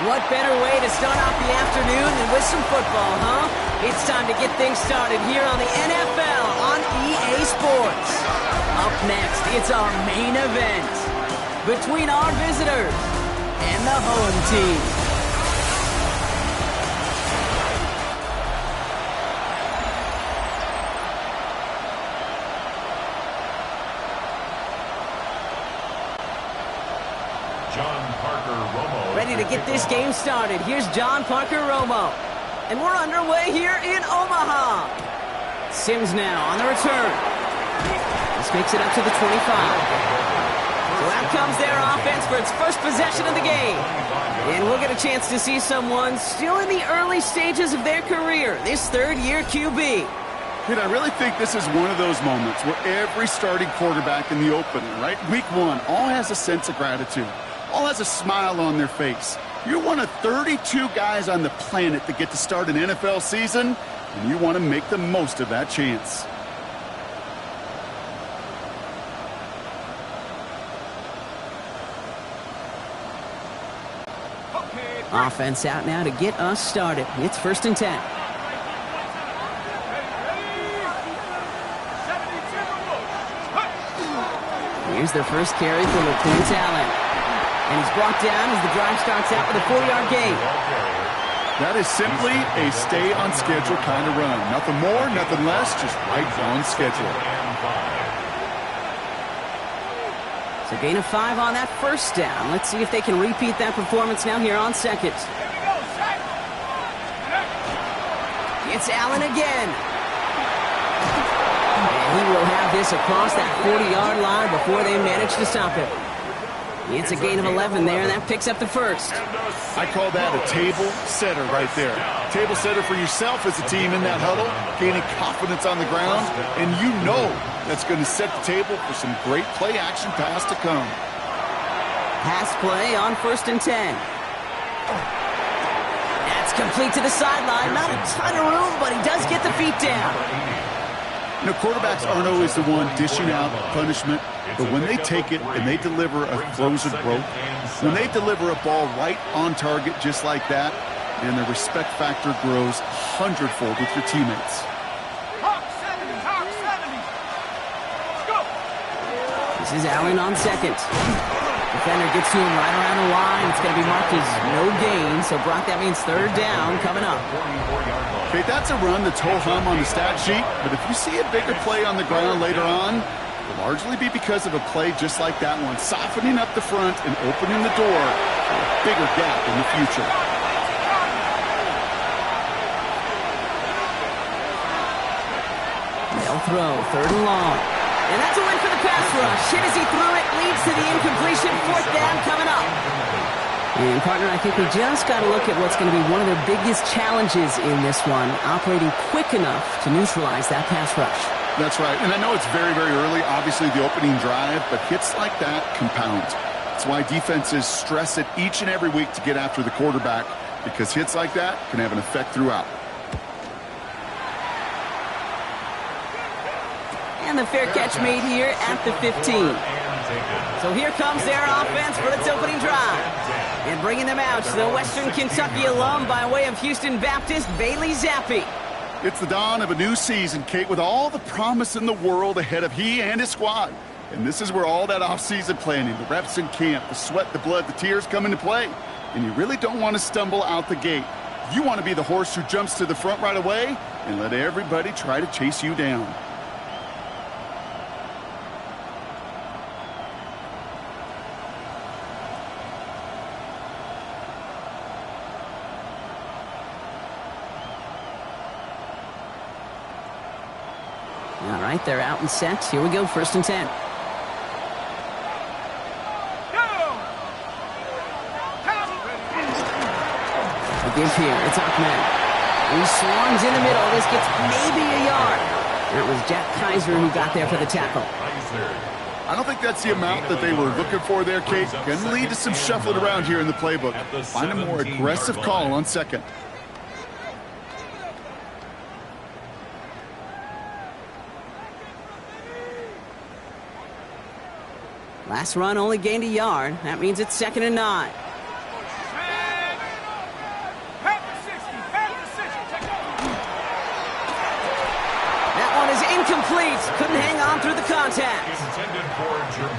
What better way to start off the afternoon than with some football, huh? It's time to get things started here on the NFL on EA Sports. Up next, it's our main event between our visitors and the home team. Ready to get this game started. Here's John Parker Romo. And we're underway here in Omaha. Sims now on the return. This makes it up to the 25. So out comes their offense for its first possession of the game. And we'll get a chance to see someone still in the early stages of their career, this third-year QB. Dude, I really think this is one of those moments where every starting quarterback in the opener, right, week one, all has a sense of gratitude. All has a smile on their face. You're one of 32 guys on the planet that get to start an NFL season, and you want to make the most of that chance. Offense out now to get us started. It's 1st and 10. Here's their first carry from LaQuint Allen. And he's brought down as the drive starts out with a 4-yard gain. That is simply a stay-on-schedule kind of run. Nothing more, nothing less, just right on schedule. So gain of 5 on that first down. Let's see if they can repeat that performance now here on second. It's Allen again. And he will have this across that 40-yard line before they manage to stop it. It's a gain of 11 there, and that picks up the first. I call that a table setter right there. Table setter for yourself as a team in that huddle, gaining confidence on the ground, and you know that's going to set the table for some great play-action pass to come. Pass play on 1st and 10. That's complete to the sideline. Not a ton of room, but he does get the feet down. You know, quarterbacks aren't always the one dishing out punishment, but when they take it and they deliver a frozen broke, when they deliver a ball right on target just like that, and the respect factor grows 100-fold with your teammates. This is Allen on second. Defender gets to him right around the line. It's going to be marked as no gain, so Brock, that means 3rd down coming up. Okay, that's a run that's ho-hum on the stat sheet, but if you see a bigger play on the ground later on, it'll largely be because of a play just like that one, softening up the front and opening the door for a bigger gap in the future. They'll throw 3rd and long. And that's a win for the pass rush. Hit as he threw it, leads to the incompletion. 4th down coming up. And, partner, I think we just got to look at what's going to be one of their biggest challenges in this one, operating quick enough to neutralize that pass rush. That's right, and I know it's very, very early, obviously the opening drive, but hits like that compound. That's why defenses stress it each and every week to get after the quarterback, because hits like that can have an effect throughout. And the fair catch made here at the 15. So here comes their offense for its opening drive. And bringing them out, the Western Kentucky alum by way of Houston Baptist, Bailey Zappi. It's the dawn of a new season, Kate, with all the promise in the world ahead of he and his squad. And this is where all that off-season planning, the reps in camp, the sweat, the blood, the tears come into play. And you really don't want to stumble out the gate. You want to be the horse who jumps to the front right away and let everybody try to chase you down. All right, they're out and set. Here we go, 1st and 10. A give here, it's Ahmed. He swarms in the middle. This gets maybe a yard. And it was Jack Kaiser who got there for the tackle. I don't think that's the amount that they were looking for there, Kate. Going to lead to some shuffling around here in the playbook. Find a more aggressive call on second. Last run only gained a yard. That means it's 2nd and 9. down through the contact.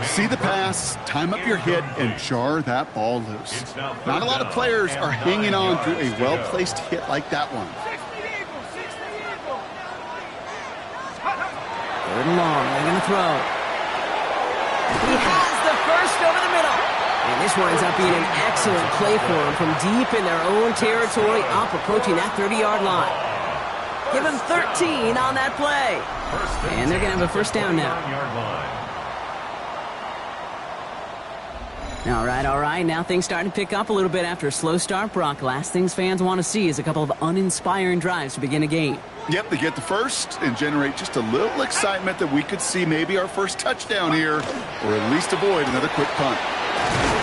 See the pass, time up your hit, and jar that ball loose. Not a lot of players are hanging on to a well-placed hit like that one. Third and long, they're going to throw. He has the first over the middle. And this winds up being an excellent play for him from deep in their own territory, up approaching that 30-yard line. Give him 13 on that play. And they're going to have a first down now. All right. Now things starting to pick up a little bit after a slow start, Brock. Last things fans want to see is a couple of uninspiring drives to begin a game. Yep, they get the first and generate just a little excitement that we could see maybe our first touchdown here, or at least avoid another quick punt.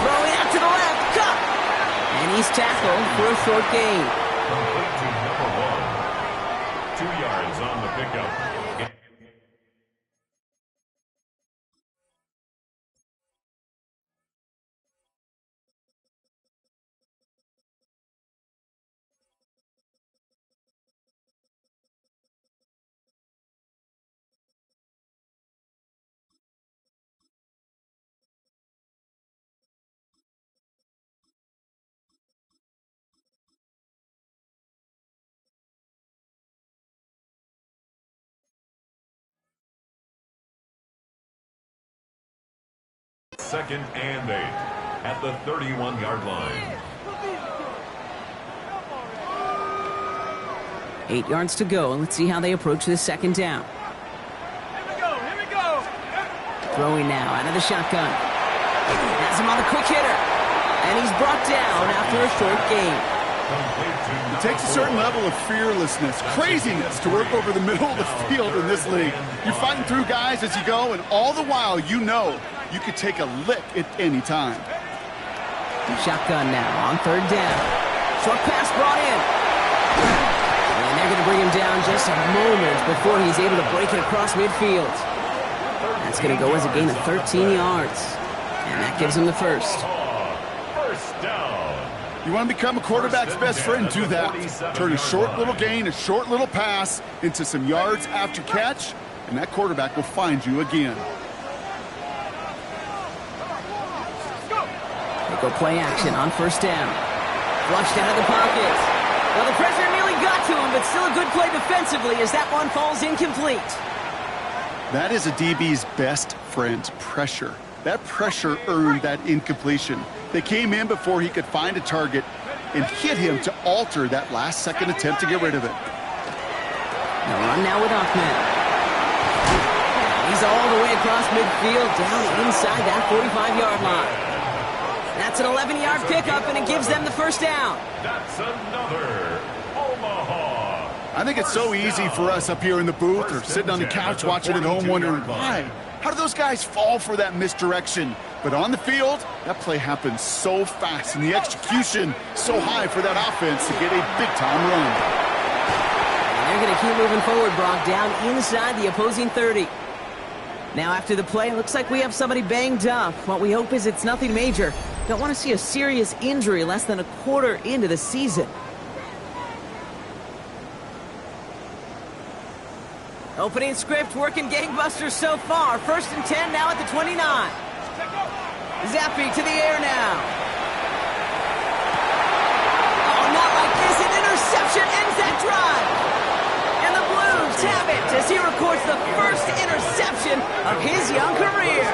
Throwing out to the left, cut! And he's tackled for a short gain. Complete to number 1. 2 yards on the pickup. Second and 8 at the 31-yard line. 8 yards to go. Let's see how they approach this second down. Here we go. Throwing now out of the shotgun. Has him on the quick hitter. And he's brought down after a short gain. It takes a certain level of fearlessness, craziness to work over the middle of the field in this league. You're fighting through guys as you go, and all the while you know you could take a lick at any time. Shotgun now on third down. Short pass brought in. And they're going to bring him down just a moment before he's able to break it across midfield. That's going to go as a gain of 13 yards. And that gives him the first. First down. You want to become a quarterback's best friend, do that. Turn a short little gain, a short little pass into some yards after catch, and that quarterback will find you again. They go play action on first down. Flushed out of the pocket. Well, the pressure nearly got to him, but still a good play defensively as that one falls incomplete. That is a DB's best friend, pressure. That pressure earned that incompletion. They came in before he could find a target and hit him to alter that last-second attempt to get rid of it. Now run now with Ahmed. He's all the way across midfield, down inside that 45-yard line. That's an 11-yard pickup, and it gives them the first down. That's another Omaha. I think it's so easy for us up here in the booth or sitting on the couch watching at home wondering why. How do those guys fall for that misdirection? But on the field, that play happens so fast, and the execution so high for that offense to get a big-time run. And they're going to keep moving forward, Brock, down inside the opposing 30. Now after the play, it looks like we have somebody banged up. What we hope is it's nothing major. Don't want to see a serious injury less than a quarter into the season. Opening script working gangbusters so far. First and 10 now at the 29. Zappy to the air now. Oh, not like this. An interception ends that drive. And the Blues have it as he records the first interception of his young career.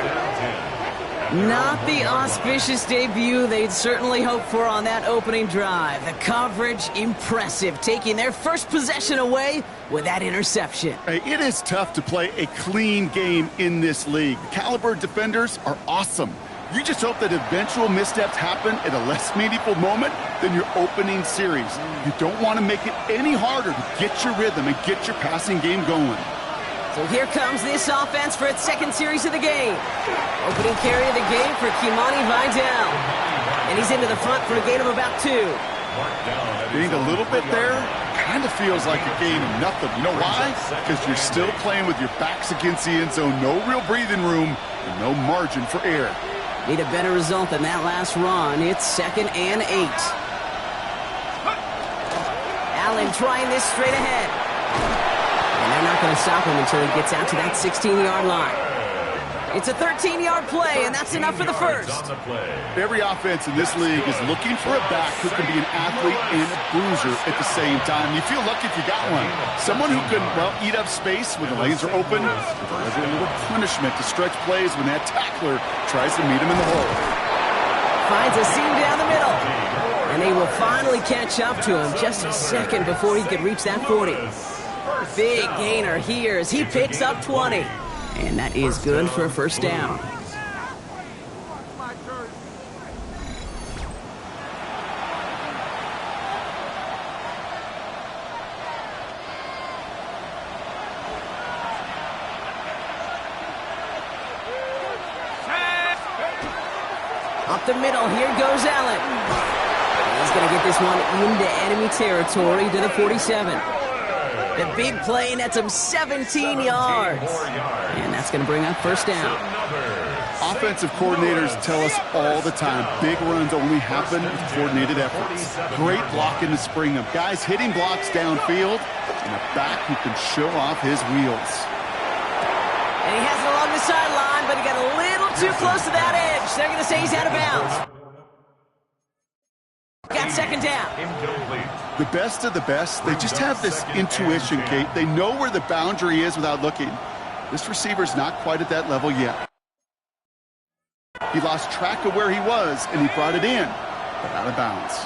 Not the auspicious debut they'd certainly hoped for on that opening drive. The coverage, impressive, taking their first possession away with that interception. Hey, it is tough to play a clean game in this league. The caliber defenders are awesome. You just hope that eventual missteps happen at a less meaningful moment than your opening series. You don't want to make it any harder to get your rhythm and get your passing game going. So here comes this offense for its second series of the game. Opening carry of the game for Kimani Vidal. And he's into the front for a gain of about 2. Gained a little bit there. Kind of feels like a gain of nothing. You know why? Because you're still playing with your backs against the end zone. No real breathing room and no margin for error. Need a better result than that last run. It's second and 8. Allen trying this straight ahead. And they're not going to stop him until he gets out to that 16-yard line. It's a 13-yard play, and that's enough for the first. Every offense in this league is looking for a back who can be an athlete and a bruiser at the same time. You feel lucky if you got one. Someone who can, well, eat up space when the lanes are open, deliver a little punishment to stretch plays when that tackler tries to meet him in the hole. Finds a seam down the middle. And they will finally catch up to him just a second before he could reach that 40. Big gainer here as he picks up 20. And that is good for a first down. Up the middle, here goes Allen. He's going to get this one into enemy territory to the 47. The big play nets him 17 yards. And that's going to bring up first down. Offensive coordinators tell us all the time, big runs only happen with coordinated efforts. Great block in the spring of guys hitting blocks downfield and a back who can show off his wheels. And he has it along the sideline, but he got a little too close to that edge. They're going to say he's out of bounds. Got second down. The best of the best, they just have this intuition, Kate. They know where the boundary is without looking. This receiver's not quite at that level yet. He lost track of where he was, and he brought it in, but out of bounds.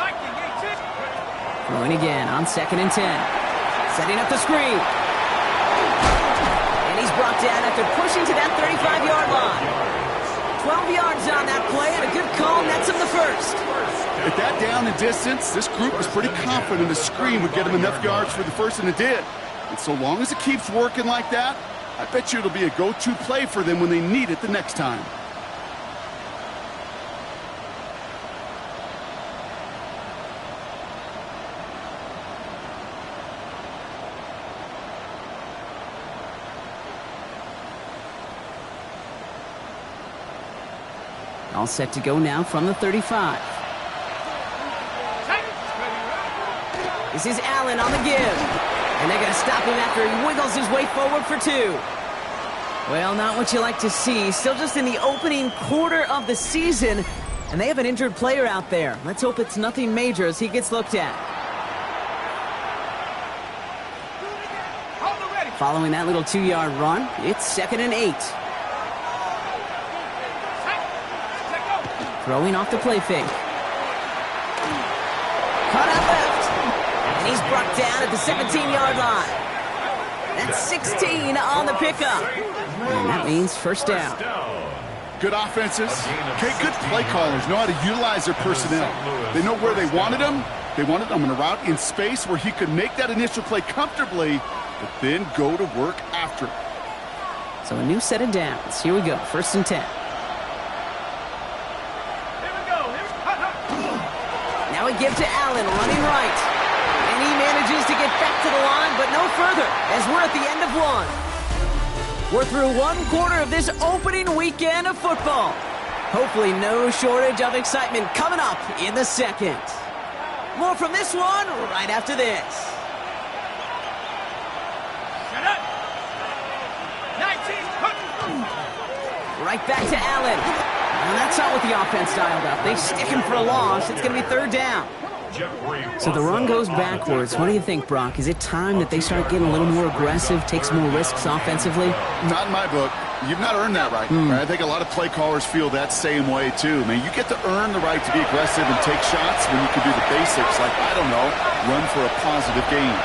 Throwing again on 2nd and 10. Setting up the screen. And he's brought down after pushing to that 35-yard line. 12 yards on that play, and a good call nets him the first. At that down and distance, this group was pretty confident the screen would get him enough yards for the first, and it did. And so long as it keeps working like that, I bet you it'll be a go-to play for them when they need it the next time. All set to go now from the 35. This is Allen on the give. And they're going to stop him after he wiggles his way forward for 2. Well, not what you like to see. Still just in the opening quarter of the season. And they have an injured player out there. Let's hope it's nothing major as he gets looked at. Following that little 2-yard run, it's 2nd and 8. Throwing off the play fake. Cut out left. And he's brought down at the 17-yard line. That's 16 on the pickup. And that means first down. Good offenses. Okay, good play callers know how to utilize their personnel. They know where they wanted him. They wanted him on a route in space where he could make that initial play comfortably, but then go to work after it. So a new set of downs. Here we go, 1st and 10. Now we give to Allen, running right. And he manages to get back to the line, but no further, as we're at the end of one. We're through one quarter of this opening weekend of football. Hopefully no shortage of excitement coming up in the second. More from this one right after this. Right back to Allen. And that's not what the offense dialed up. They stick him for a loss. It's going to be 3rd down. So the run goes backwards. What do you think, Brock? Is it time that they start getting a little more aggressive, take some more risks offensively? Not in my book. You've not earned that right. I think a lot of play callers feel that same way, too. I mean, you get to earn the right to be aggressive and take shots when you can do the basics, like, I don't know, run for a positive gain.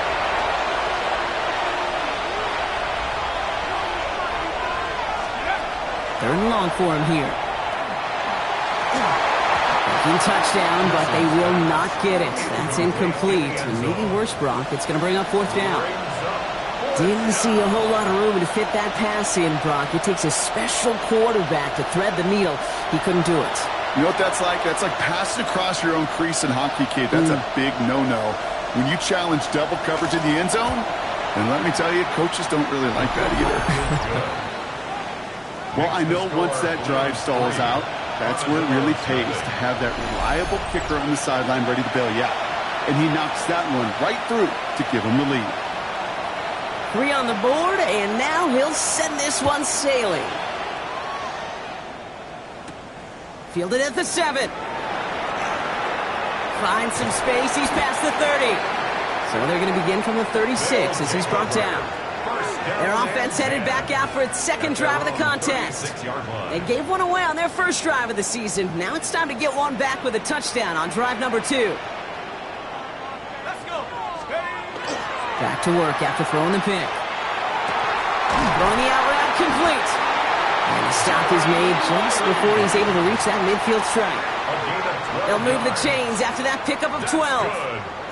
Third and long for him here. Touchdown, but they will not get it. That's incomplete. And maybe worse, Brock, it's going to bring up 4th down. Didn't see a whole lot of room to fit that pass in, Brock. It takes a special quarterback to thread the needle. He couldn't do it. You know what that's like? That's like passing across your own crease in hockey, kid. That's a big no-no. When you challenge double coverage in the end zone, and let me tell you, coaches don't really like that either. Well, I know once that drive stalls out, that's where it really pays to have that reliable kicker on the sideline ready to bail you out. And he knocks that one right through to give him the lead. 3 on the board, and now he'll send this one sailing. Fielded at the 7. Finds some space. He's past the 30. So they're going to begin from the 36 as he's brought down. Their offense headed back out for its second drive of the contest. They gave one away on their first drive of the season. Now it's time to get one back with a touchdown on drive number 2. Let's go. Back to work after throwing the pick. Throwing the out route complete. And the stop is made just before he's able to reach that midfield strike. They'll move the chains after that pickup of 12.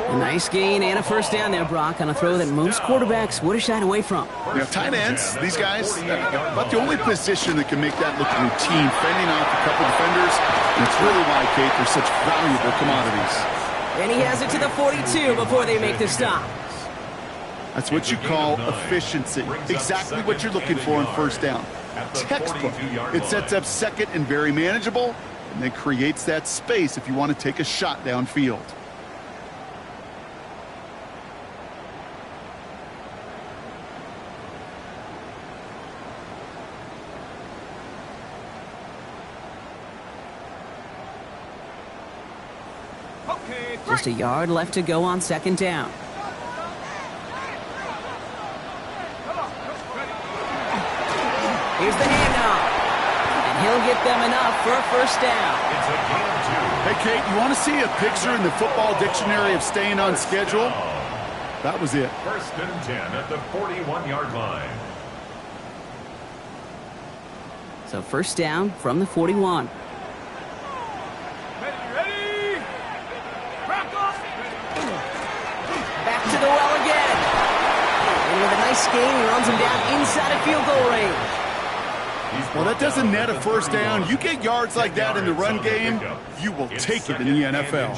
A nice gain and a first down there, Brock, on a throw that most quarterbacks would have shied away from. You know, tight ends, these guys, about the only position that can make that look routine, fending off a couple defenders. And it's really why, Kate, they're such valuable commodities. And he has it to the 42 before they make the stop. That's what you call efficiency. Exactly what you're looking for in first down. Textbook. It sets up second and very manageable, and then creates that space if you want to take a shot downfield. Just a yard left to go on second down. Here's the handoff. And he'll get them enough for a first down. Hey, Kate, you want to see a picture in the football dictionary of staying on schedule? That was it. First and 10 at the 41-yard line. So first down from the 41. Ready? Back to the well again. And with a nice gain, he runs him down inside of field goal range. Well, that doesn't net a first down. You get yards like that in the run game, you will take it in the NFL.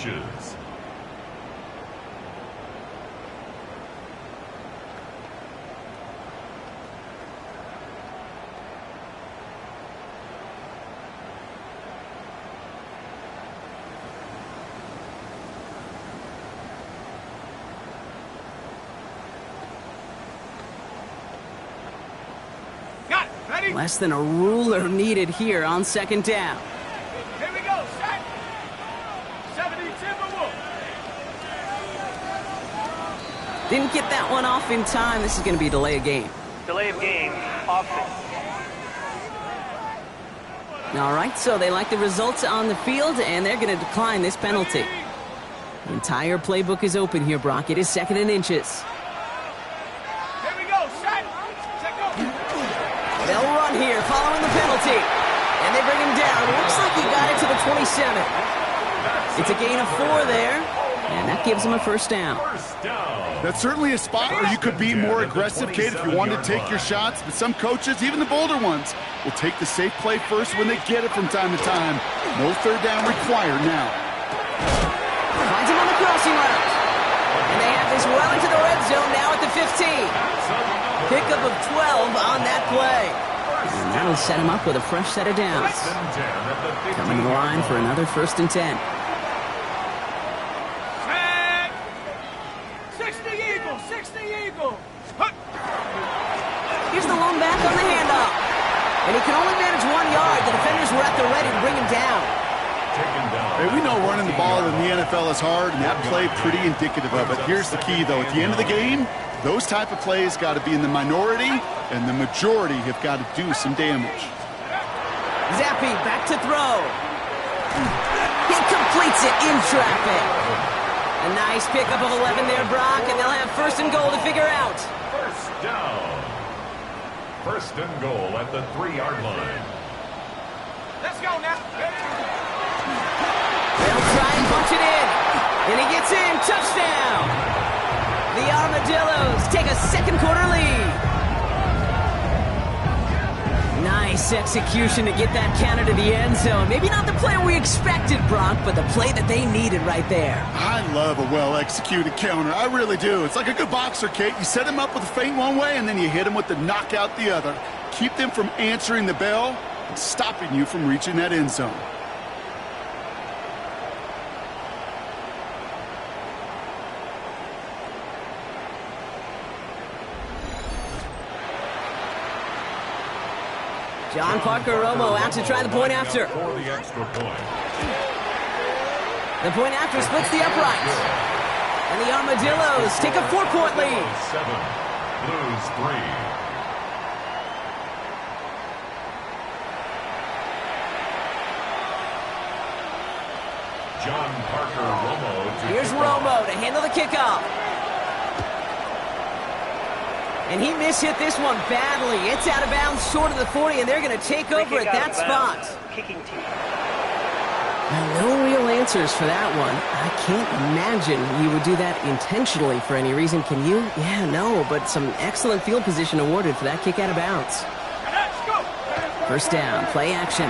Less than a ruler needed here on second down. Here we go. Set. 70 Timberwolves. Didn't get that one off in time. This is going to be a delay of game. Delay of game. Offset. All right, so they like the results on the field, and they're going to decline this penalty. The entire playbook is open here, Brock. It is second and inches. Here we go. Set. Go. They'll run here following the penalty. And they bring him down. Looks like he got it to the 27. It's a gain of 4 there. And that gives him a first down. That's certainly a spot where you could be more aggressive, Kate, if you wanted to take your shots. But some coaches, even the bolder ones, will take the safe play first when they get it from time to time. No third down required now. Finds him on the crossing route. And they have this well into the red zone now at the 15. Pickup of 12 on that play. And that'll set him up with a fresh set of downs. Coming to the line for another first and 10. Set. 60 Eagles. 60 Eagles. Here's the lone back on the handoff. And he can only manage 1 yard. The defenders were at the ready to bring him down. Hey, we know running the ball in the NFL is hard, and that play pretty indicative of it. Here's the key, though. At the end of the game, those type of plays got to be in the minority, and the majority have got to do some damage. Zappy back to throw. He completes it in traffic. A nice pickup of 11 there, Brock, and they'll have first and goal to figure out. First down. First and goal at the 3-yard line. Let's go now. They'll try and punch it in. And he gets in. Touchdown. The Armadillos take a second quarter lead. Nice execution to get that counter to the end zone. Maybe not the play we expected, Brock, but the play that they needed right there. I love a well-executed counter. I really do. It's like a good boxer, Kate. You set him up with a feint one way, and then you hit him with the knockout the other. Keep them from answering the bell and stopping you from reaching that end zone. John Parker Romo out to try the point after. For the extra point. The point after splits the uprights. And the Armadillos take a 4-point lead. 7, Blues 3. John Parker Romo. Here's Romo to handle the kickoff. And he mishit this one badly. It's out of bounds short of the 40, and they're going to take over at that spot. Kicking team. No real answers for that one. I can't imagine you would do that intentionally for any reason, can you? Yeah, no, but some excellent field position awarded for that kick out of bounds. First down, play action.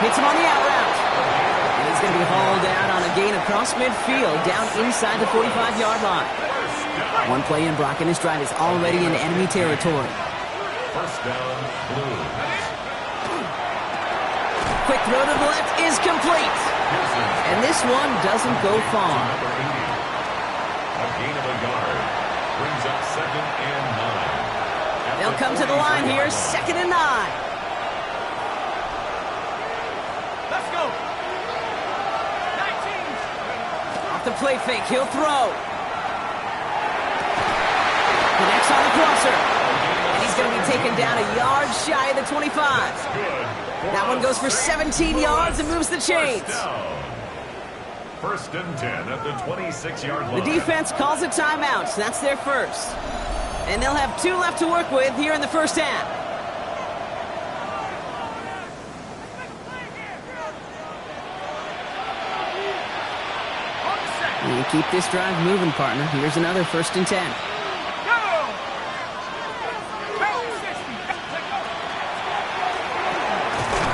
Hits him on the out route. And he's going to be hauled out on a gain across midfield, down inside the 45-yard line. One play in, Brock, and his drive is already in enemy territory. First down, Blues. Quick throw to the left is complete. And this one doesn't go far. Number 80. A gain of a yard. Brings up 2nd and 9. They'll come to the line here, 2nd and 9. Let's go. 19. Off the play fake, he'll throw. Connects on the crosser. And he's going to be taken down a yard shy of the 25. That one goes for 17 yards and moves the chains. First and 10 at the 26-yard line. The defense calls a timeout, so that's their first. And they'll have 2 left to work with here in the first half. You keep this drive moving, partner. Here's another 1st and 10.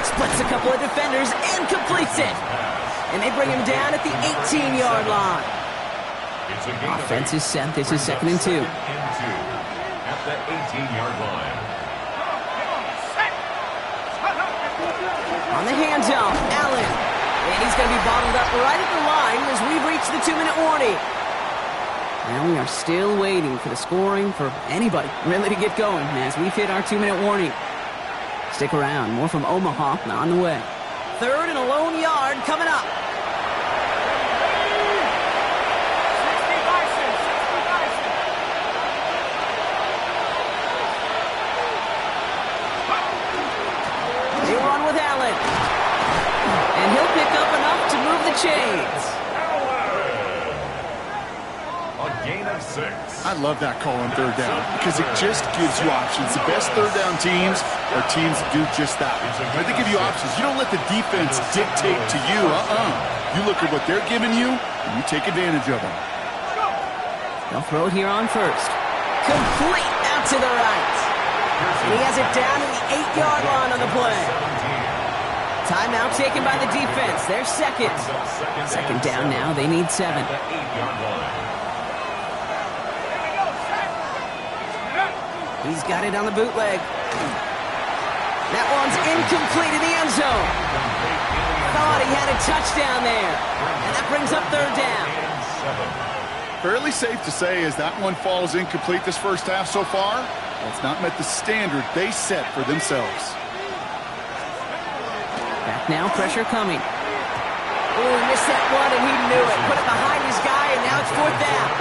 Splits a couple of defenders and completes it. And they bring him down at the 18-yard line. Offense is set. This is 2nd and 2. At the 18-yard line. On the handoff, Allen. And he's going to be bottled up right at the line as we've reached the 2-minute warning. And we are still waiting for the scoring for anybody really to get going as we've hit our 2-minute warning. Stick around. More from Omaha on the way. 3rd and a lone yard coming up. They run with Allen. And he'll pick up enough to move the chains. A gain of 6. I love that call on 3rd down because it just gives you options. The best 3rd down teams are teams that do just that. Right? They give you options. You don't let the defense dictate to you. You look at what they're giving you, and you take advantage of them. They'll throw it here on 1st. Complete out to the right. And he has it down to the 8-yard line on the play. Timeout taken by the defense. They're 2nd. 2nd down now. They need 7. The 8-yard line. He's got it on the bootleg. That one's incomplete in the end zone. Thought he had a touchdown there. And that brings up 3rd down. Fairly safe to say as that one falls incomplete this first half so far, it's not met the standard they set for themselves. Back now, pressure coming. Oh, he missed that one and he knew it. Put it behind his guy and now it's 4th down.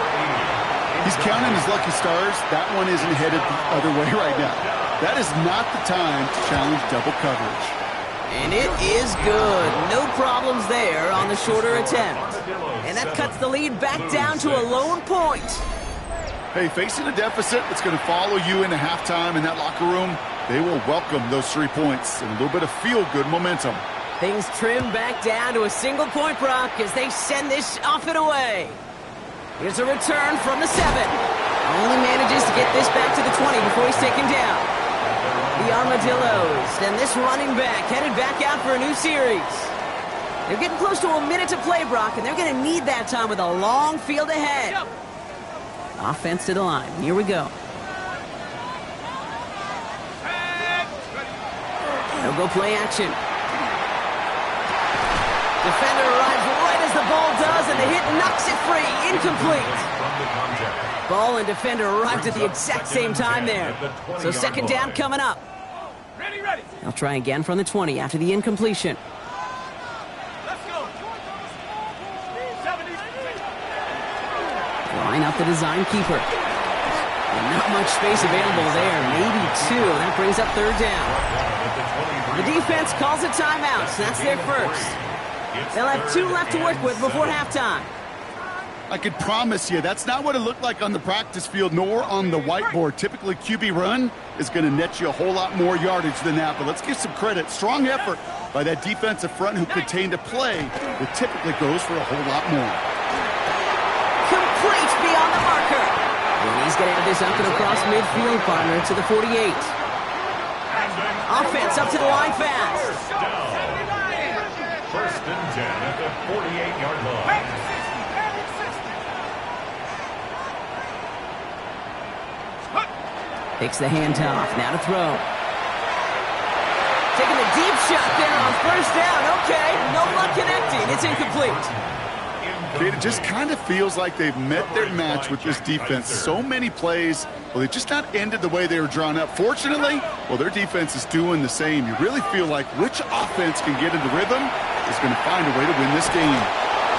He's counting his lucky stars. That one isn't headed the other way right now. That is not the time to challenge double coverage. And it is good. No problems there on the shorter attempt. And that cuts the lead back down to a lone point. Hey, facing a deficit that's going to follow you into halftime in that locker room, they will welcome those 3 points and a little bit of feel-good momentum. Things trim back down to a single point, Brock, as they send this off and away. Here's a return from the 7. Only manages to get this back to the 20 before he's taken down. The Armadillos and this running back headed back out for a new series. They're getting close to a minute to play, Brock, and they're going to need that time with a long field ahead. Offense to the line. Here we go. They'll go play action. Defender arrives right as the ball does, and the hit knocks it free. Incomplete. From the contact. Ball and defender arrived at the exact same time there. So second down coming up. Ready, ready. They'll try again from the 20 after the incompletion. Let's go. 70. Line up the design keeper. And not much space available there. Maybe two. That brings up third down. The defense calls a timeout, so that's their first. They'll have 2 left to work with before halftime. I could promise you that's not what it looked like on the practice field nor on the whiteboard. Typically, QB run is going to net you a whole lot more yardage than that. But let's give some credit. Strong effort by that defensive front who contained a play that typically goes for a whole lot more. Complete beyond the marker. And he's going to have this up and across midfield, partner, to the 48. Offense up to the line fast. First and 10 at the 48-yard line. Takes the handoff. Now to throw. Taking a deep shot there on first down. Okay, no luck connecting. It's incomplete. It just kind of feels like they've met their match with this defense. So many plays, well, they just not ended the way they were drawn up. Fortunately, well, their defense is doing the same. You really feel like which offense can get into rhythm is going to find a way to win this game.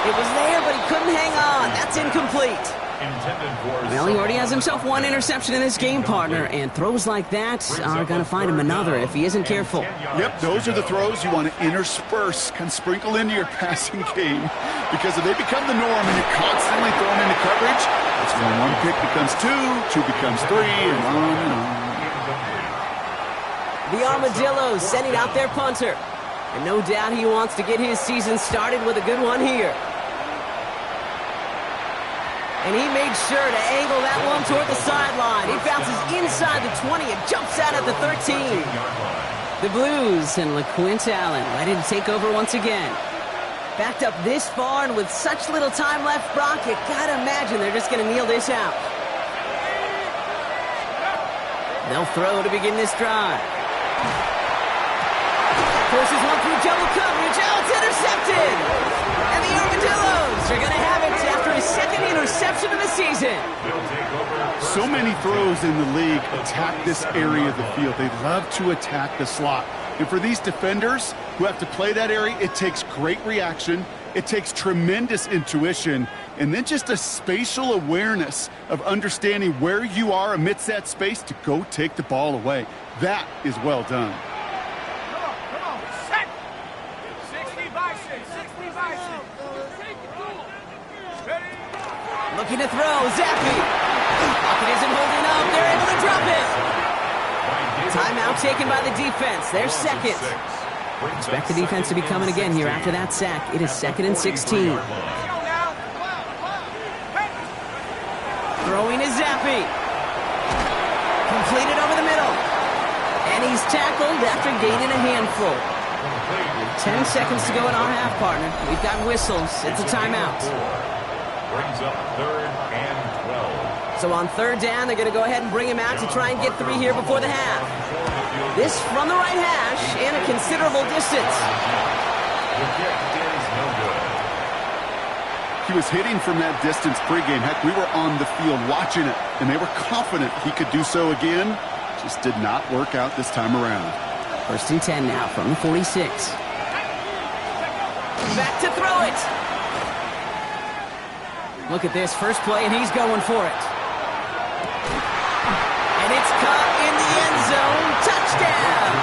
It was there, but he couldn't hang on. That's incomplete. Well, he already has himself 1 interception in this game, partner, and throws like that are going to find him another if he isn't careful. Yep, those are the throws you want to intersperse, kind of sprinkle into your passing game, because if they become the norm and you're constantly thrown into coverage, that's when 1 pick becomes 2, 2 becomes 3, and on and on. The Armadillos sending out their punter, and no doubt he wants to get his season started with a good one here. And he made sure to angle that one toward the sideline. He bounces inside the 20 and jumps out at the 13. The Blues and LaQuint Allen ready to take over once again. Backed up this far and with such little time left, Brock, you gotta imagine they're just gonna kneel this out. They'll throw to begin this drive. Forces one through double coverage. Oh, it's intercepted! And the Armadillos are going to have it after his 2nd interception of the season. So many throws in the league attack this area of the field. They love to attack the slot. And for these defenders who have to play that area, it takes great reaction. It takes tremendous intuition. And then just a spatial awareness of understanding where you are amidst that space to go take the ball away. That is well done. Looking to throw, Zappi. Pocket isn't holding up. They're able to drop it. Timeout taken by the defense. Their second. Expect the defense to be coming again here after that sack. It is 2nd and 16. Throwing is Zappi. Completed over the middle. And he's tackled after gaining a handful. 10 seconds to go in our half, partner. We've got whistles. It's a timeout. Brings up 3rd and 12. So on 3rd down, they're going to go ahead and bring him out to try and get 3 here before the half. This from the right hash and a considerable distance. The kick is no good. He was hitting from that distance pregame. Heck, we were on the field watching it, and they were confident he could do so again. Just did not work out this time around. 1st and 10 now from the 46. Back to throw it. Look at this first play, and he's going for it. And it's caught in the end zone. Touchdown!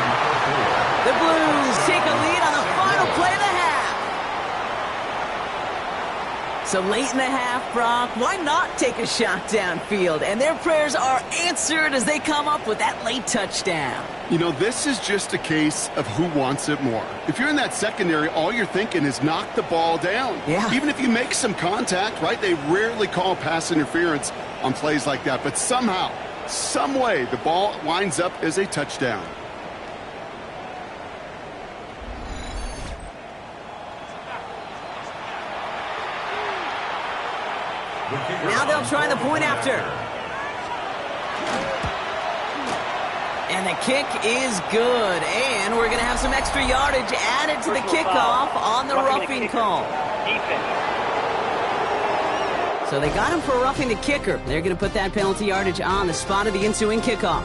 The Blues take a lead on the final play of the half. So late in the half, Brock, why not take a shot downfield? And their prayers are answered as they come up with that late touchdown. You know, this is just a case of who wants it more. If you're in that secondary, all you're thinking is knock the ball down. Yeah. Even if you make some contact, right? They rarely call pass interference on plays like that. But somehow, some way, the ball winds up as a touchdown. Now they'll try the point after. And the kick is good. And we're going to have some extra yardage added to the kickoff on the roughing call. So So they got him for roughing the kicker. They're going to put that penalty yardage on the spot of the ensuing kickoff.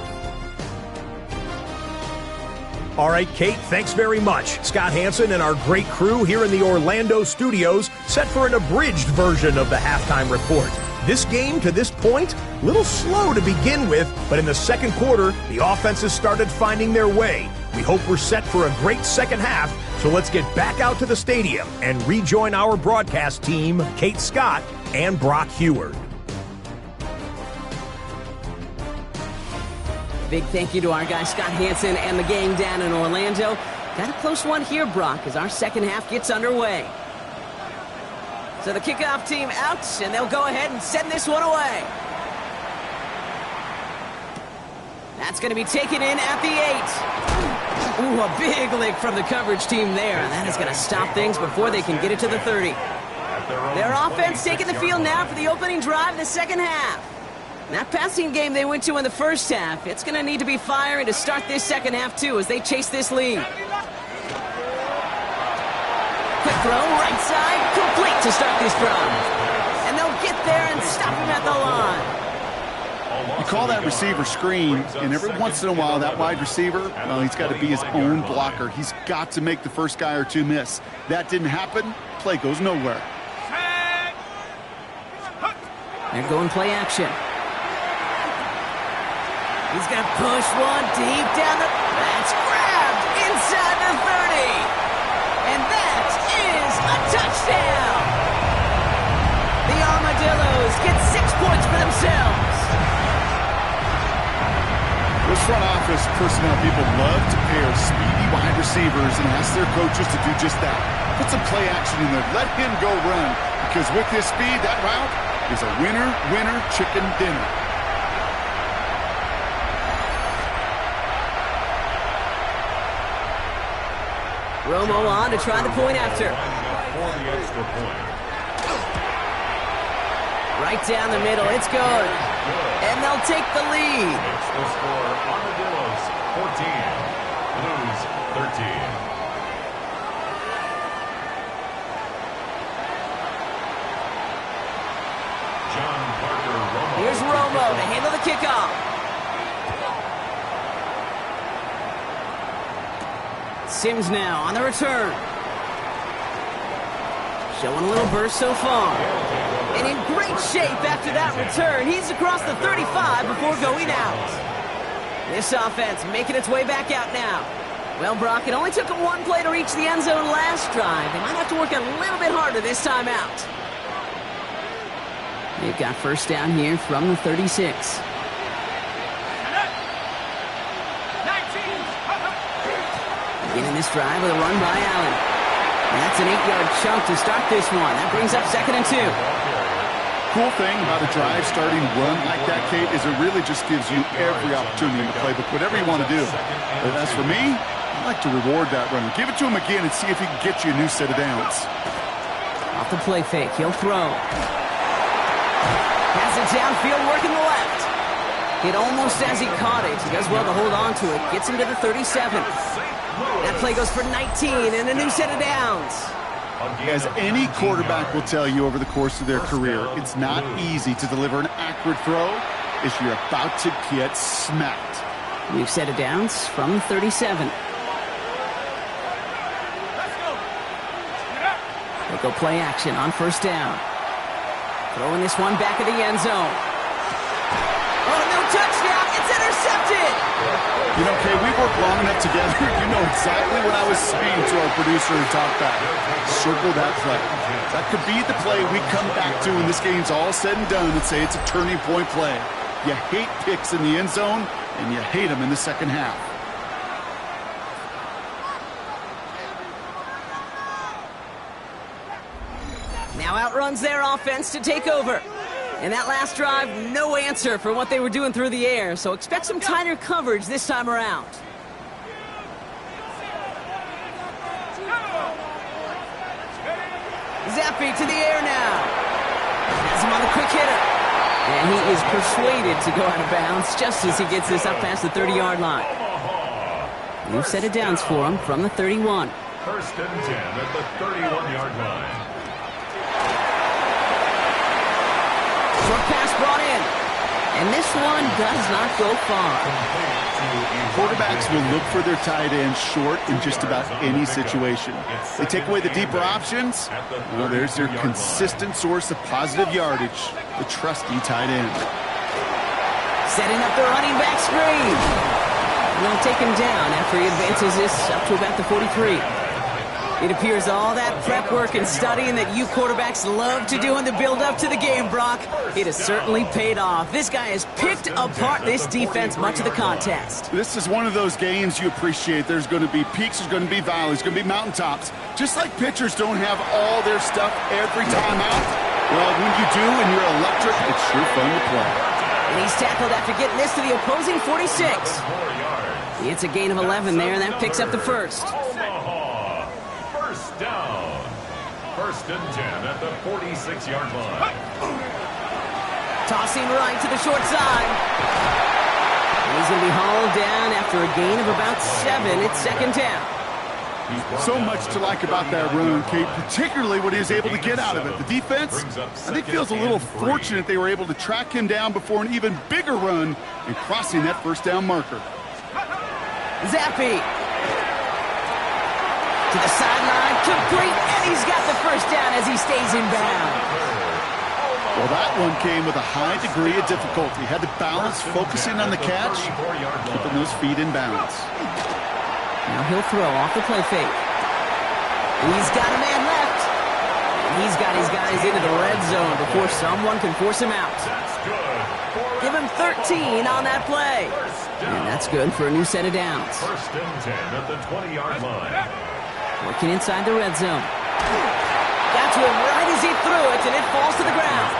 All right, Kate, thanks very much. Scott Hansen and our great crew here in the Orlando studios set for an abridged version of the halftime report. This game, to this point, a little slow to begin with, but in the second quarter, the offenses started finding their way. We hope we're set for a great second half, so let's get back out to the stadium and rejoin our broadcast team, Kate Scott and Brock Heward. Big thank you to our guy Scott Hansen and the gang down in Orlando. Got a close one here, Brock, as our second half gets underway. So the kickoff team out, and they'll go ahead and send this one away. That's going to be taken in at the 8. Ooh, a big lick from the coverage team there, and that is going to stop things before they can get it to the 30. Their offense taking the field now for the opening drive of the second half. That passing game they went to in the first half, it's going to need to be firing to start this second half, too, as they chase this lead. Quick throw, right side, complete to start this drive. And they'll get there and stop him at the line. You call that receiver screen, and every once in a while, that wide receiver, well, he's got to be his own blocker. He's got to make the first guy or two miss. That didn't happen, play goes nowhere. They're going play action. He's going to push one deep down the... That's grabbed inside the 30. And that is a touchdown. The Armadillos get 6 points for themselves. Those front office personnel people love to pair speedy wide receivers and ask their coaches to do just that. Put some play action in there. Let him go run. Because with his speed, that route is a winner, winner, chicken dinner. Romo on to try the point after. Right down the middle, it's good. And they'll take the lead. It's the score, Armadillos 14, Blues 13. John Parker Romo. Here's Romo to handle the kickoff. Sims now on the return. Showing a little burst so far. And in great shape after that return. He's across the 35 before going out. This offense making its way back out now. Well, Brock, it only took them one play to reach the end zone last drive. They might have to work a little bit harder this time out. They've got first down here from the 36. Beginning this drive with a run by Allen. And that's an 8-yard chunk to start this one. That brings up 2nd and 2. Cool thing about a drive starting run like that, Kate, is it really just gives you every opportunity in the playbook, whatever you want to do. But as for me, I like to reward that runner. Give it to him again and see if he can get you a new set of downs. Off the play fake, he'll throw. Has it downfield, working the left. Hit almost as he caught it. He does well to hold on to it. Gets him to the 37. That play goes for 19 and a new set of downs. As any quarterback will tell you over the course of their career, it's not easy to deliver an accurate throw if you're about to get smacked. New set of downs from the 37. They go play action on first down. Throwing this one back of the end zone. Oh, no touchdown. It's intercepted. You know, Kay, we worked long enough together. You know exactly what I was saying to our producer and talk back. Circle that play. That could be the play we come back to when this game's all said and done and say it's a turning point play. You hate picks in the end zone, and you hate them in the second half. Now outruns their offense to take over. And that last drive, no answer for what they were doing through the air, so expect some tighter coverage this time around. Zappy to the air now. Has him on the quick hitter. And he is persuaded to go out of bounds just as he gets this up past the 30-yard line. New set of downs for him from the 31. First and 10 at the 31-yard line. Short pass brought in. And this one does not go far. Quarterbacks will look for their tight end short in just about any situation. They take away the deeper options. Well, there's their consistent source of positive yardage, the trusty tight end. Setting up the running back screen. And they'll take him down after he advances this up to about the 43. It appears all that prep work and studying that you quarterbacks love to do in the build-up to the game, Brock, it has certainly paid off. This guy has picked apart this defense much of the contest. This is one of those games you appreciate. There's going to be peaks, there's going to be valleys, there's going to be mountaintops. Just like pitchers don't have all their stuff every time out. Well, when you do and you're electric, it's sure fun to play. And he's tackled after getting this to the opposing 46. It's a gain of 11 there, and that picks up the first. Down. First and 10 at the 46-yard line. Tossing right to the short side. And he's going to be hauled down after a gain of about 7. It's second down. So much to like about that run, Kate, particularly what he was able to get out of it. The defense, I think, feels a little fortunate they were able to track him down before an even bigger run and crossing that first down marker. Zappy. To the sideline, complete, and he's got the first down as he stays in bounds. Well, that one came with a high degree of difficulty. Had to balance focusing on the catch, keeping those feet in bounds. Now he'll throw off the play fake. He's got a man left. And he's got his guys into the red zone before someone can force him out. Give him 13 on that play. And that's good for a new set of downs. First and 10 at the 20-yard line. Working inside the red zone. Got to him right as he threw it, and it falls to the ground.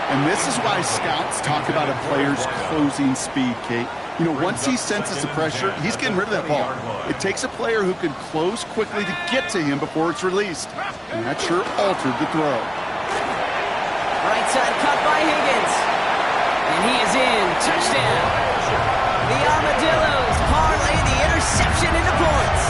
And this is why scouts talk about a player's closing speed, Kate. You know, once he senses the pressure, he's getting rid of that ball. It takes a player who can close quickly to get to him before it's released. And that sure altered the throw. Right side cut by Higgins. And he is in. Touchdown. The Armadillos parlay the interception into points.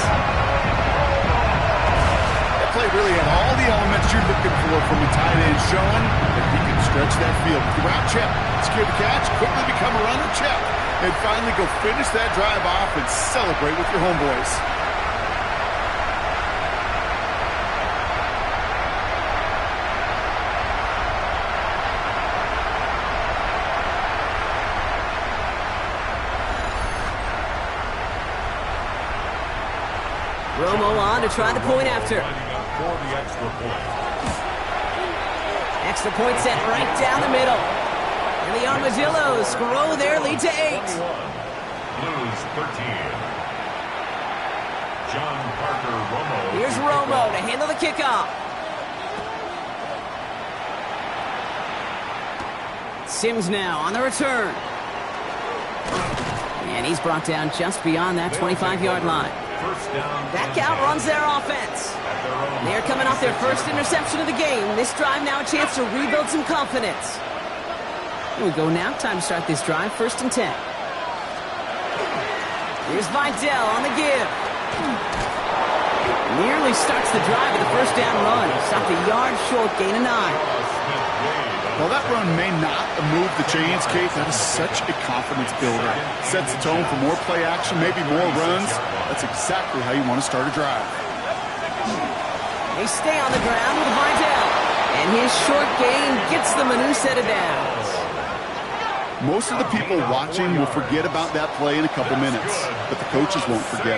Play really had all the elements you're looking for from a tight end, showing that he can stretch that field. The route check, secure the catch, quickly become a runner check, and finally go finish that drive off and celebrate with your homeboys. Romo on to try the point after. For the extra point. Extra point set right down the middle. And the Armadillos grow their lead to 8. Blues 13. John Parker Romo. Here's Romo to handle the kickoff. Sims now on the return. And he's brought down just beyond that 25-yard line. That count runs their offense. They're coming off their first interception of the game. This drive now a chance to rebuild some confidence. Here we go now. Time to start this drive. First and 10. Here's Vidal on the give. Nearly starts the drive with the first down run. Stopped a yard short, gain of 9. Well, that run may not have moved the chains, Kate. That is such a confidence builder. Sets the tone for more play action, maybe more runs. That's exactly how you want to start a drive. They stay on the ground with Vidal. And his short gain gets them a new set of downs. Most of the people watching will forget about that play in a couple minutes, but the coaches won't forget.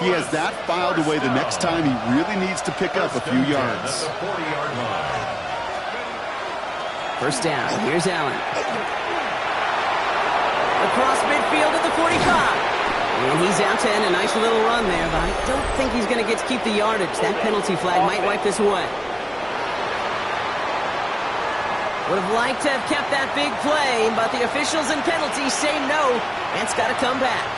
He has that filed away the next time he really needs to pick up a few yards. First down. Here's Allen. Across midfield at the 45. And he's out to end a nice little run there, but I don't think he's going to get to keep the yardage. That penalty flag might wipe this away. Would have liked to have kept that big play, but the officials and penalties say no. It's got to come back.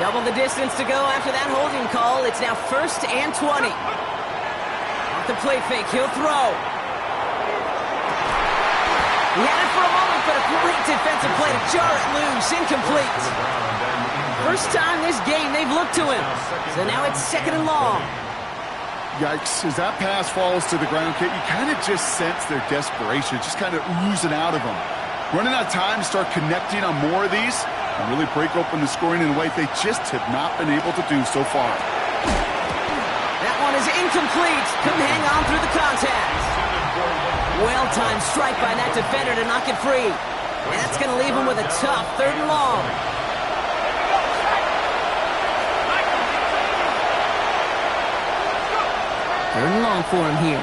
Double the distance to go after that holding call. It's now first and 20. Off the play fake, he'll throw. He had it for a moment, but a great defensive play to jar it loose. Incomplete. First time this game they've looked to him. So now it's second and long. Yikes, as that pass falls to the ground, Kate, you kind of just sense their desperation, just kind of oozing out of them. Running out of time to start connecting on more of these and really break open the scoring in a way they just have not been able to do so far. That one is incomplete. Couldn't hang on through the contact. Well-timed strike by that defender to knock it free. And that's going to leave him with a tough 3rd and long. Third and long for him here.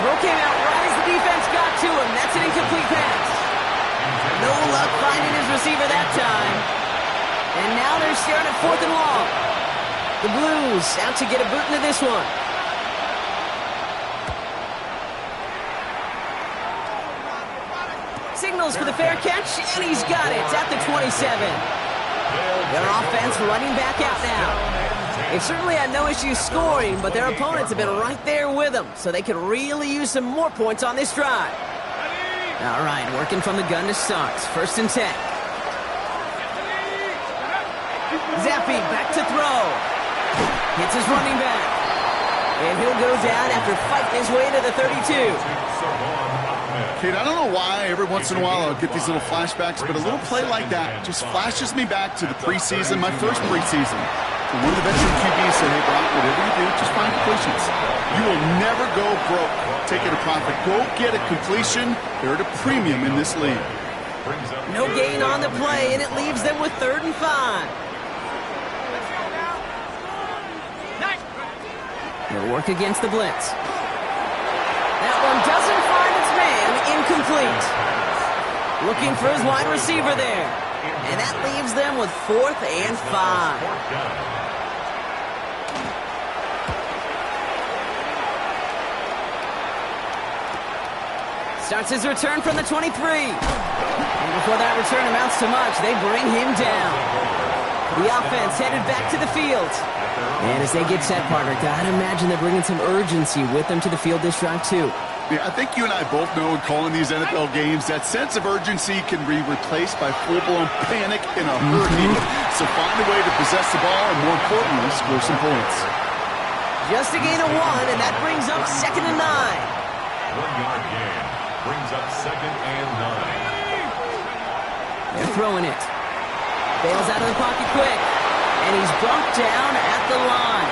Throw came out right as the defense got to him. That's an incomplete pass. No luck finding his receiver that time. And now they're staring at 4th and long. The Blues out to get a boot into this one. Signals for the fair catch, and he's got it at the 27. Their offense running back out now. They've certainly had no issues scoring, but their opponents have been right there with them, so they could really use some more points on this drive. All right, working from the gun to start. 1st and 10. Zappy back to throw. Hits his running back. And he'll go down after fighting his way to the 32. Kate, I don't know why every once in a while I'll get these little flashbacks, but a little play like that just flashes me back to the preseason, my first preseason. And one of the veteran QBs said, hey, Brock, whatever you do, just find completions. You will never go broke taking a profit. Go get a completion. They're at a premium in this league. No gain on the play, and it leaves them with 3rd and 5. He'll work against the blitz. That one doesn't find its man. Incomplete. Looking for his wide receiver there. And that leaves them with 4th and 5. Starts his return from the 23. And before that return amounts to much, they bring him down. The offense headed back to the field. And as they get set, partner, gotta imagine they're bringing some urgency with them to the field this drive, too. Yeah, I think you and I both know in calling these NFL games that sense of urgency can be replaced by full-blown panic in a hurry. So find a way to possess the ball and, more importantly, score some points. Just a gain of 1, and that brings up 2nd and 9. 1-yard gain brings up 2nd and 9. They're throwing it. Bails out of the pocket quick, and he's brought down at the line.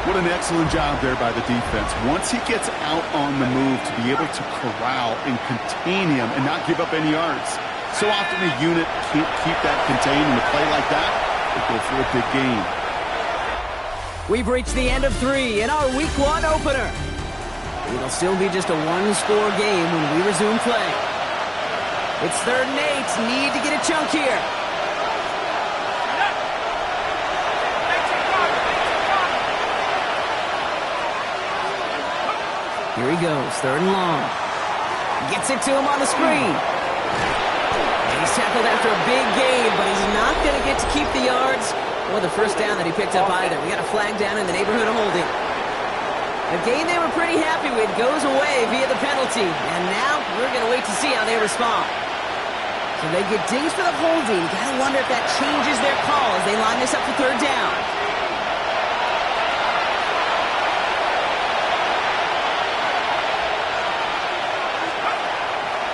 What an excellent job there by the defense. Once he gets out on the move, to be able to corral and contain him and not give up any yards. So often a unit can't keep that contained in a play like that. They go for a big gain. We've reached the end of 3 in our Week 1 opener. It'll still be just a 1-score game when we resume play. It's 3rd and 8. Need to get a chunk here. Here he goes, 3rd and long. Gets it to him on the screen. And he's tackled after a big gain, but he's not going to get to keep the yards or the 1st down that he picked up either. We got a flag down in the neighborhood of holding. A gain they were pretty happy with goes away via the penalty. And now we're going to wait to see how they respond. So they get dinged for the holding. Got to wonder if that changes their call as they line this up for 3rd down.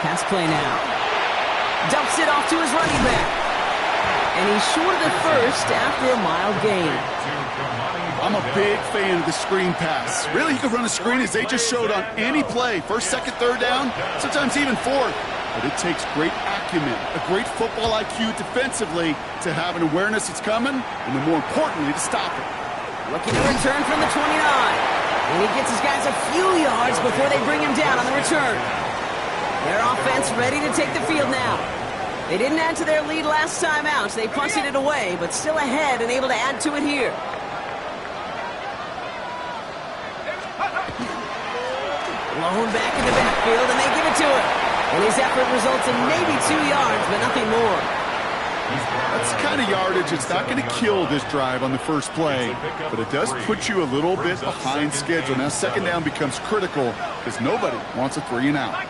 Pass play now. Dumps it off to his running back. And he's short of the 1st after a mild gain. I'm a big fan of the screen pass. Really, you can run a screen as they just showed on any play. 1st, 2nd, 3rd down, sometimes even 4th. But it takes great acumen, a great football IQ defensively to have an awareness it's coming, and then more importantly, to stop it. Looking to return from the 29. And he gets his guys a few yards before they bring him down on the return. Their offense ready to take the field now. They didn't add to their lead last time out. They punted it away, but still ahead and able to add to it here. Blown back in the backfield, and they give it to him. And his effort results in maybe 2 yards, but nothing more. That's the kind of yardage it's not going to kill this drive on the first play, but it does put you a little bit behind schedule. Now 2nd down becomes critical because nobody wants a 3 and out.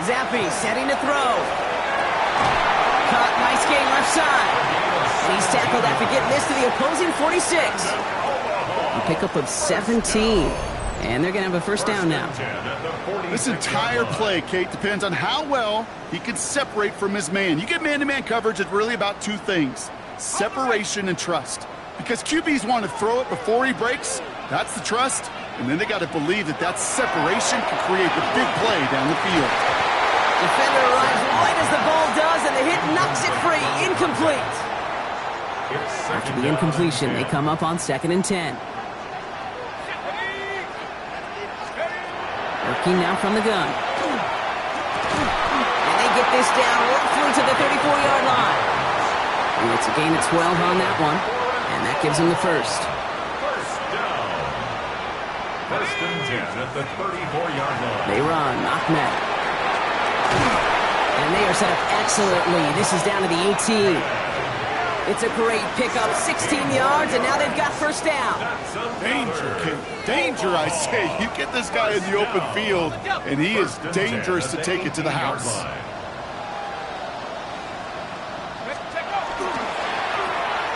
Zappy setting to throw. Caught, nice game left side. And he's tackled after getting this to the opposing 46. A pickup of 17. And they're going to have a first down now. This entire play, Kate, depends on how well he can separate from his man. You get man-to-man coverage, it's really about two things: separation and trust. Because QBs want to throw it before he breaks, that's the trust. And then they got to believe that that separation can create the big play down the field. Defender arrives right as the ball does, and the hit knocks it free. Incomplete. After the incompletion, they come up on 2nd and 10. Working now from the gun. And they get this down roughly to the 34-yard line. And it's a gain of 12 on that one. And that gives them the first. First down. First and 10 at the 34-yard line. They run. Ahmed. And they are set up excellently. This is down to the 18. It's a great pickup, 16 yards, and now they've got first down. Danger, Kate. Danger, I say. You get this guy in the open field, and he is dangerous to take it to the house.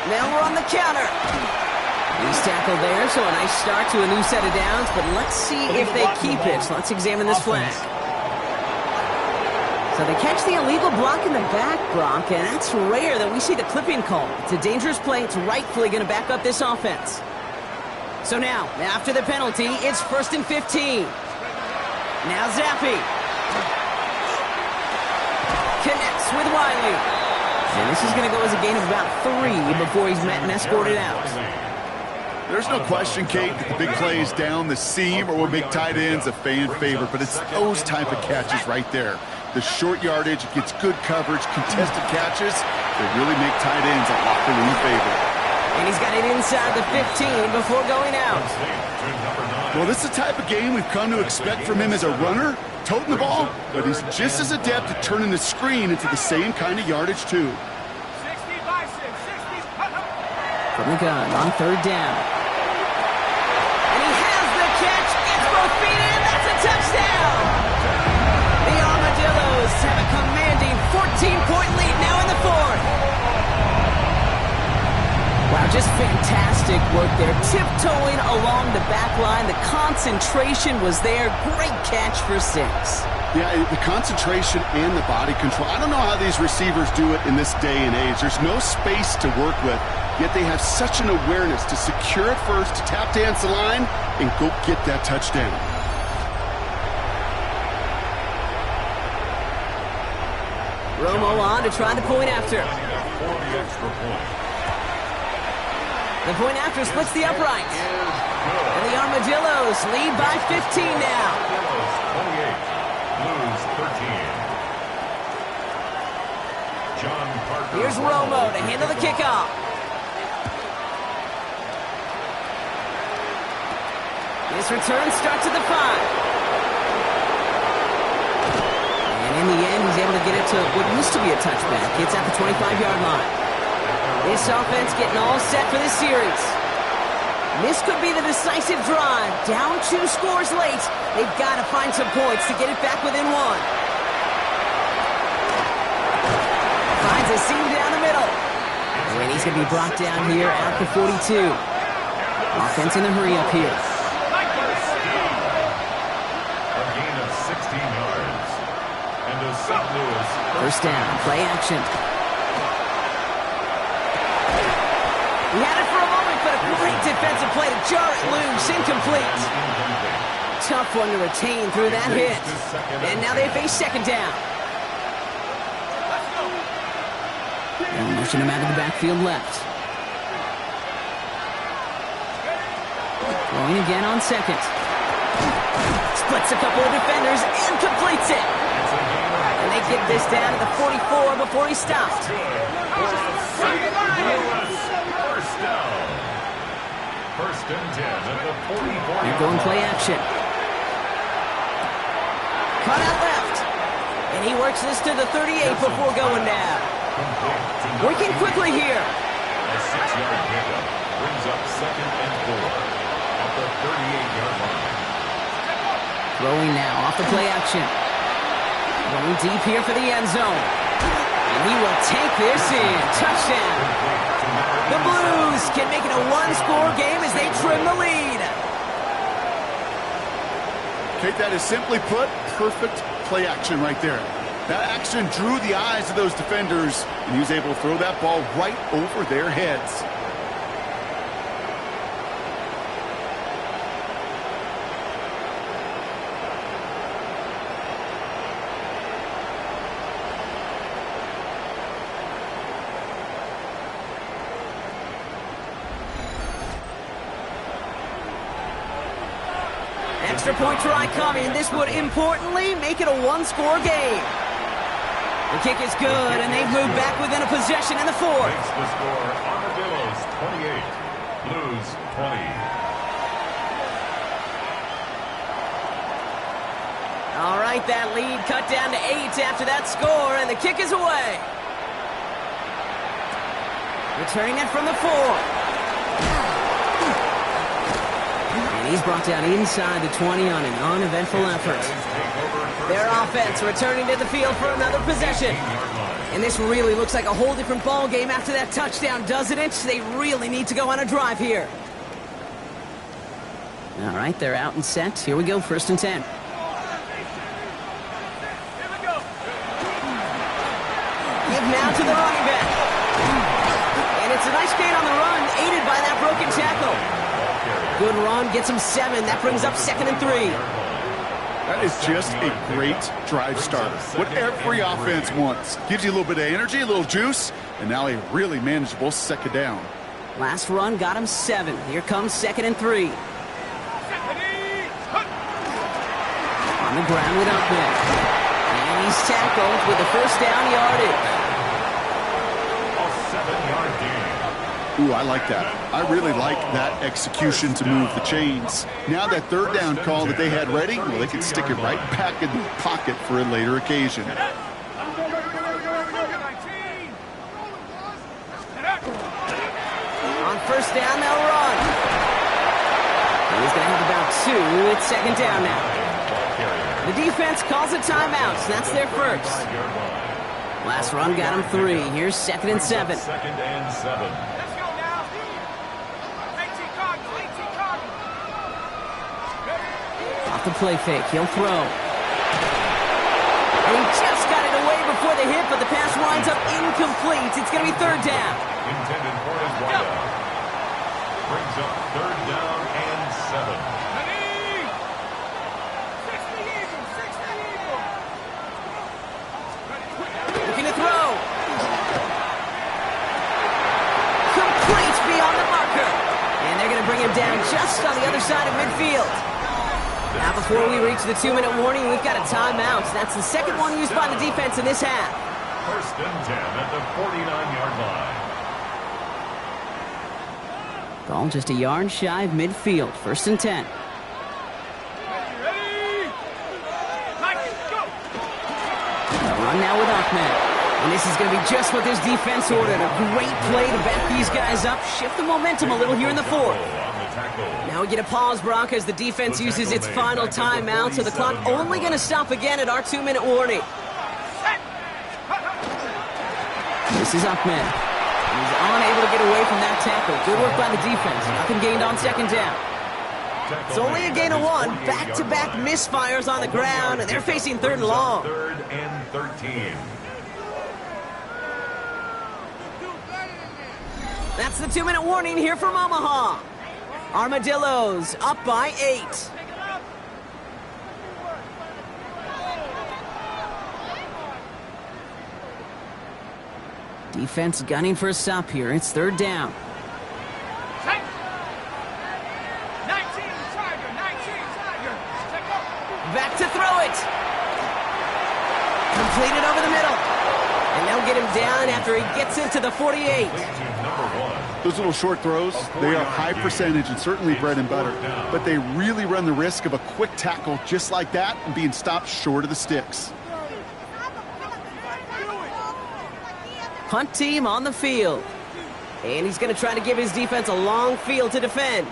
Now we're on the counter. He's tackled there, so a nice start to a new set of downs, but let's see if they keep it. So let's examine this flag. So they catch the illegal block in the back, Gronk, and that's rare that we see the clipping call. It's a dangerous play. It's rightfully going to back up this offense. So now, after the penalty, it's 1st and 15. Now Zappi. Connects with Wiley. And this is going to go as a gain of about 3 before he's met and escorted out. There's no question, Kate, that the big plays down the seam or will make tight ends a fan favorite, but it's those type of catches right there. The short yardage, it gets good coverage, contested catches, they really make tight ends a locker room favorite. And he's got it inside the 15 before going out. Well, this is the type of game we've come to expect from him as a runner, toting the ball, but he's just as adept at turning the screen into the same kind of yardage, too. 60 by 6, 60. From the gun on 3rd down. And he has the catch. It's both feet in. That's a touchdown. The Armadillos have a commanding 14-point lead now in the 4th. Wow, just fantastic work there. Tiptoeing along the back line. The concentration was there. Great catch for 6. Yeah, the concentration and the body control. I don't know how these receivers do it in this day and age. There's no space to work with, yet they have such an awareness to secure it first, to tap dance the line, and go get that touchdown. Romo on to try the point after. The point after splits the uprights. And the Armadillos lead by 15 now. 28, lose 13. John Parker. Here's Romo to handle the kickoff. This return starts at the 5. And in the end, he's able to get it to what used to be a touchback. It's at the 25-yard line. This offense getting all set for this series. This could be the decisive drive. Down 2 scores late. They've got to find some points to get it back within 1. Finds a seam down the middle. And he's going to be brought down here at the 42. Offense in the hurry up here. A gain of 16 yards. And a St. Louis First down, play action. He had it for a moment, but a great defensive play to jar it loose. Incomplete. Tough one to retain through that hit. And now they face 2nd down. And motion him out of the backfield left. Going again on 2nd. Splits a couple of defenders and completes it. And they get this down to the 44 before he stopped. First and 10 at the 44. They're going play action. Cut out left. And he works this to the 38 before going down. Working quickly here. A 6-yard pickup brings up 2nd and 4 at the 38-yard line. Throwing now off the play action. Going deep here for the end zone. And he will take this in. Touchdown. The Blues can make it a one-score game as they trim the lead. Kate, that is simply put, perfect play action right there. That action drew the eyes of those defenders, and he was able to throw that ball right over their heads. Extra point try coming. This would importantly make it a one-score game. The kick is good, and they've moved back within a possession in the fourth. Makes the score Armadillos 28, Blues 20. All right, that lead cut down to 8 after that score, and the kick is away. Returning it from the 4. And he's brought down inside the 20 on an uneventful effort. Their offense returning to the field for another possession. And this really looks like a whole different ball game after that touchdown, doesn't it? They really need to go on a drive here. All right, they're out and set. Here we go, 1st and 10. Give now to the running back. And it's a nice gain on the run, aided by that broken tackle. Good run, gets him 7. That brings up 2nd and 3. That is just a great drive starter. What every offense wants. Gives you a little bit of energy, a little juice, and now a really manageable 2nd down. Last run got him 7. Here comes 2nd and 3. On the ground with Ahmed. And he's tackled with the 1st down yardage. A 7-yard gain. Ooh, I like that. I really like that execution to move the chains. Now that 3rd down call that they had ready, well, they can stick it right back in the pocket for a later occasion. On 1st down, they'll run. He's going to have about 2. It's 2nd down now. The defense calls a timeout, so that's their 1st. Last run got him 3. Here's 2nd and 7. 2nd and 7. Off the play fake, he'll throw. And he just got it away before the hit, but the pass winds up incomplete. It's going to be 3rd down. Intended for his wideout. Brings up 3rd down and 7. Looking to throw. Complete beyond the marker. And they're going to bring him down just on the other side of midfield. Now, before we reach the 2-minute warning, we've got a timeout. That's the 2nd one used by the defense in this half. 1st and 10 at the 49-yard line. Ball just a yard shy of midfield. 1st and 10. Run now with Ahmed. And this is going to be just what this defense ordered. A great play to back these guys up, shift the momentum a little here in the 4th. Now we get a pause, Brock, as the defense uses its final timeout, so the clock only going to stop again at our 2-minute warning. This is Ahmed. He's unable to get away from that tackle. Good work by the defense. Nothing gained on 2nd down. It's only a gain of 1. Back-to-back misfires on the ground, and they're facing 3rd and long. 3rd and 13. That's the 2-minute warning here from Omaha. Armadillos up by 8. Defense gunning for a stop here. It's 3rd down. 19, Tiger, 19, Tiger. Back to throw it. Completed over the middle. And they'll get him down after he gets into the 48. Those little short throws, they are high percentage and certainly bread and butter. But they really run the risk of a quick tackle just like that and being stopped short of the sticks. Punt team on the field. And he's going to try to give his defense a long field to defend.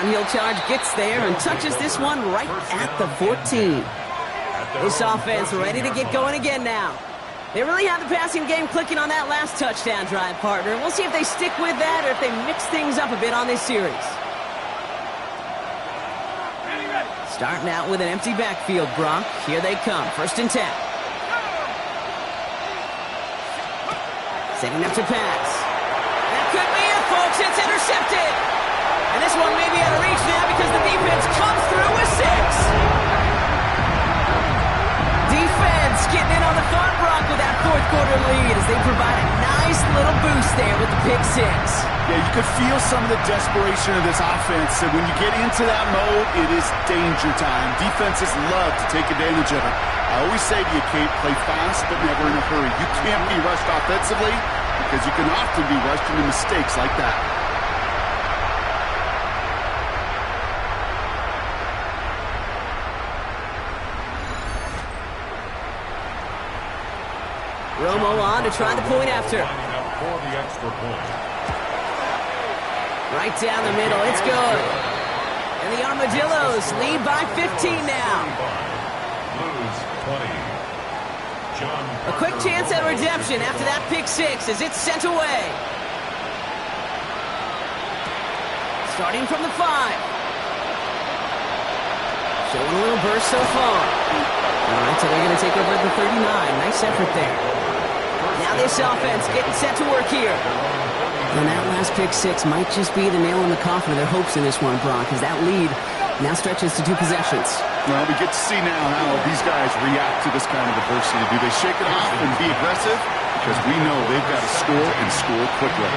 Heel charge gets there and touches this one right at the 14. This offense ready to get going again now. They really have the passing game clicking on that last touchdown drive, partner. We'll see if they stick with that or if they mix things up a bit on this series. Starting out with an empty backfield, Brock. Here they come. 1st and 10. Setting up to pass. That could be it, folks. It's intercepted. And this one may be out of reach now because the defense comes through with 6. Defense getting in on the fun, Brock, with that 4th quarter lead as they provide a nice little boost there with the pick 6. Yeah, you could feel some of the desperation of this offense, and when you get into that mode, it is danger time. Defenses love to take advantage of it. I always say to you, Kate, play fast but never in a hurry. You can't be rushed offensively because you can often be rushed into mistakes like that. Romo on to try the point after. For the extra point. Right down the middle. It's good. And the Armadillos lead by 15 now. Lose 20. A quick chance at redemption after that pick 6 as it's sent away. Starting from the 5. Showing a little burst so far. All right, so they're going to take over at the 39. Nice effort there. Now this offense getting set to work here. And that last pick 6 might just be the nail in the coffin of their hopes in this one, Brock, as that lead now stretches to 2 possessions. Well, we get to see now how these guys react to this kind of adversity. Do they shake it off and be aggressive? Because we know they've got to score and score quickly.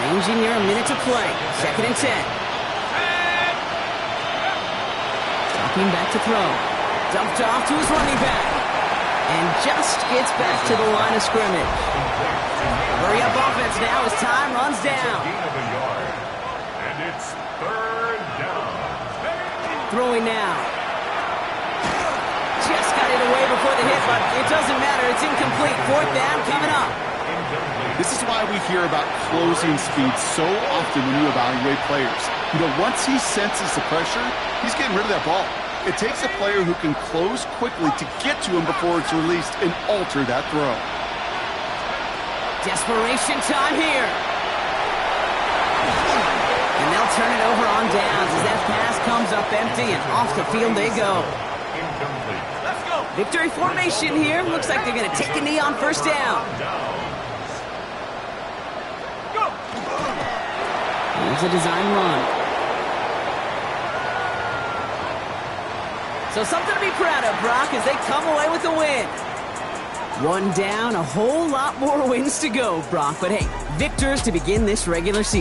Ranging near a minute to play. 2nd and 10. Dropping back to throw. Dumped off to his running back. And just gets back to the line of scrimmage. Hurry up offense now as time runs down. And it's 3rd down. Throwing now. Just got it away before the hit, but it doesn't matter. It's incomplete. 4th down coming up. This is why we hear about closing speed so often when you evaluate players. You know, once he senses the pressure, he's getting rid of that ball. It takes a player who can close quickly to get to him before it's released and alter that throw. Desperation time here. And they'll turn it over on downs as that pass comes up empty and off the field they go. Let's go. Victory formation here. Looks like they're going to take a knee on 1st down. Go. Here's a design run. So something to be proud of, Brock, as they come away with the win. 1 down, a whole lot more wins to go, Brock. But hey, victors to begin this regular season.